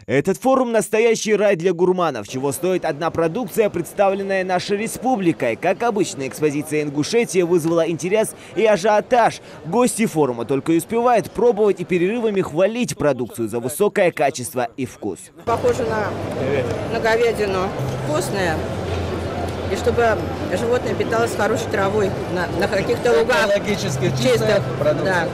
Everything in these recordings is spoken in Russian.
Этот форум – настоящий рай для гурманов, чего стоит одна продукция, представленная нашей республикой. Как обычно, экспозиция Ингушетии вызвала интерес и ажиотаж. Гости форума только и успевают пробовать и перерывами хвалить продукцию за высокое качество и вкус. Похоже на говядину. Вкусная. И чтобы животное питалось хорошей травой на каких-то лугах. Экологически чистых продуктов. Да.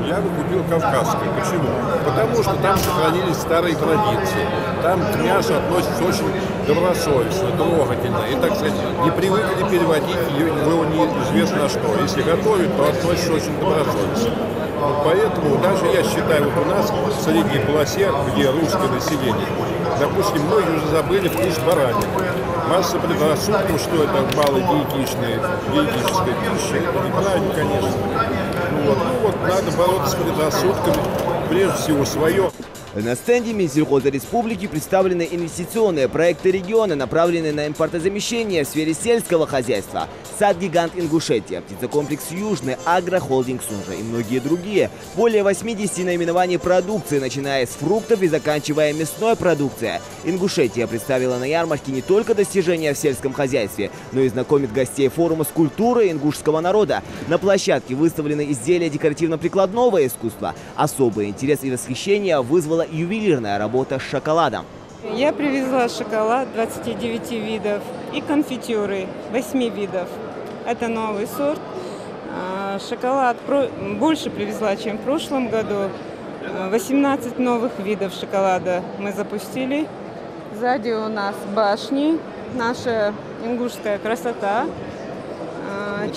Я бы купил кавказское. Почему? Потому что там сохранились старые традиции. Там к мясу относятся очень добросовестно, трогательно. И, так сказать, не привыкли переводить его неизвестно на что. Если готовят, то относятся очень добросовестно. Вот поэтому даже я считаю, вот у нас в средней полосе, где русское население, допустим, многие уже забыли вкус баранины. Масса предрассудков, что это малодиетическая пища. Это неправильно, конечно. Вот надо бороться с предрассудками, прежде всего свое. На стенде Минсельхоза Республики представлены инвестиционные проекты региона, направленные на импортозамещение в сфере сельского хозяйства. Сад-гигант Ингушетия, птицекомплекс Южный, агрохолдинг Сунжа и многие другие. Более 80 наименований продукции, начиная с фруктов и заканчивая мясной продукцией. Ингушетия представила на ярмарке не только достижения в сельском хозяйстве, но и знакомит гостей форума с культурой ингушского народа. На площадке выставлены изделия декоративно-прикладного искусства. Особый интерес и восхищение вызвала ювелирная работа с шоколадом. Я привезла шоколад 29 видов и конфитюры 8 видов. Это новый сорт. Шоколад больше привезла, чем в прошлом году. 18 новых видов шоколада мы запустили. Сзади у нас башни, наша ингушская красота.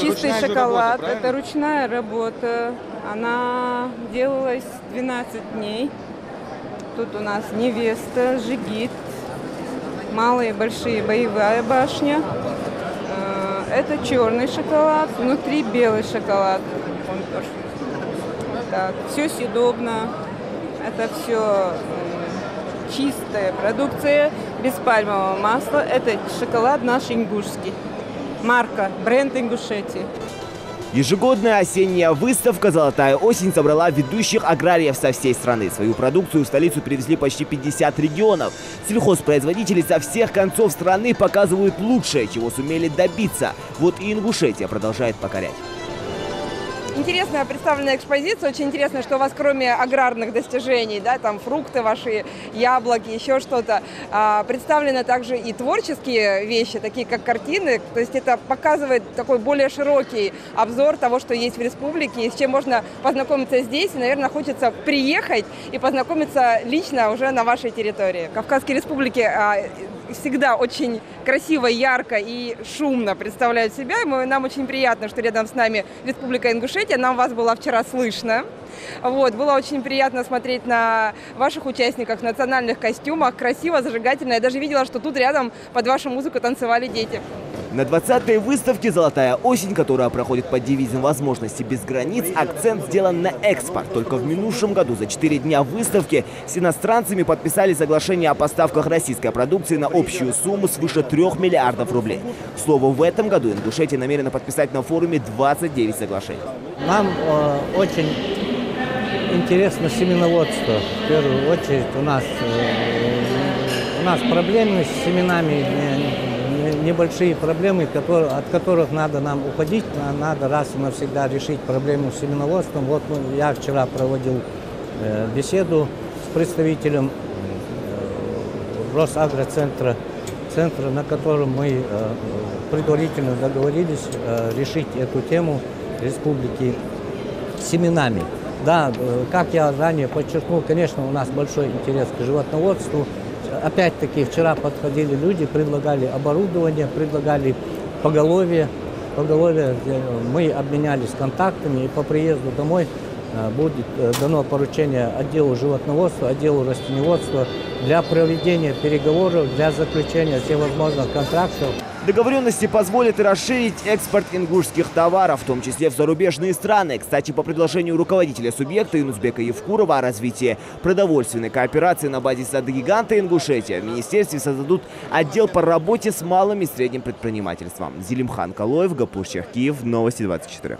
Чистый шоколад, это ручная работа. Она делалась 12 дней. Тут у нас невеста, жигит, малые, большие, боевая башня. Это черный шоколад, внутри белый шоколад. Так, все съедобно. Это все чистая продукция, без пальмового масла. Это шоколад наш ингушский. Марка, бренд Ингушетии. Ежегодная осенняя выставка «Золотая осень» собрала ведущих аграриев со всей страны. Свою продукцию в столицу привезли почти 50 регионов. Сельхозпроизводители со всех концов страны показывают лучшее, чего сумели добиться. Вот и Ингушетия продолжает покорять. Интересная представленная экспозиция. Очень интересно, что у вас кроме аграрных достижений, да, там фрукты ваши, яблоки, еще что-то, представлены также и творческие вещи, такие как картины. То есть это показывает такой более широкий обзор того, что есть в республике, и с чем можно познакомиться здесь. И, наверное, хочется приехать и познакомиться лично уже на вашей территории. Кавказские республики всегда очень красиво, ярко и шумно представляют себя. И нам очень приятно, что рядом с нами Республика Ингушетия. Нам вас было вчера слышно. Вот, было очень приятно смотреть на ваших участников в национальных костюмах. Красиво, зажигательно. Я даже видела, что тут рядом под вашу музыку танцевали дети. На 20-й выставке «Золотая осень», которая проходит под девизом «Возможности без границ», акцент сделан на экспорт. Только в минувшем году за 4 дня выставки с иностранцами подписали соглашение о поставках российской продукции на общую сумму свыше 3 миллиардов рублей. К слову, в этом году Ингушетия намерена подписать на форуме 29 соглашений. Нам очень интересно семеноводство. В первую очередь у нас проблемы с семенами, небольшие проблемы, от которых надо нам уходить, надо раз и навсегда решить проблему с семеноводством. Вот я вчера проводил беседу с представителем Росагроцентра, на котором мы предварительно договорились решить эту тему республики семенами. Да, как я ранее подчеркнул, конечно, у нас большой интерес к животноводству. Опять-таки, вчера подходили люди, предлагали оборудование, предлагали поголовье. Мы обменялись контактами, и по приезду домой будет дано поручение отделу животноводства, отделу растениеводства для проведения переговоров, для заключения всевозможных контрактов. Договоренности позволят и расширить экспорт ингушских товаров, в том числе в зарубежные страны. Кстати, по предложению руководителя субъекта Юнусбека Евкурова о развитии продовольственной кооперации на базе сада-гиганта Ингушетия в министерстве создадут отдел по работе с малым и средним предпринимательством. Зелимхан Калоев, Гапур Киев, Новости 24.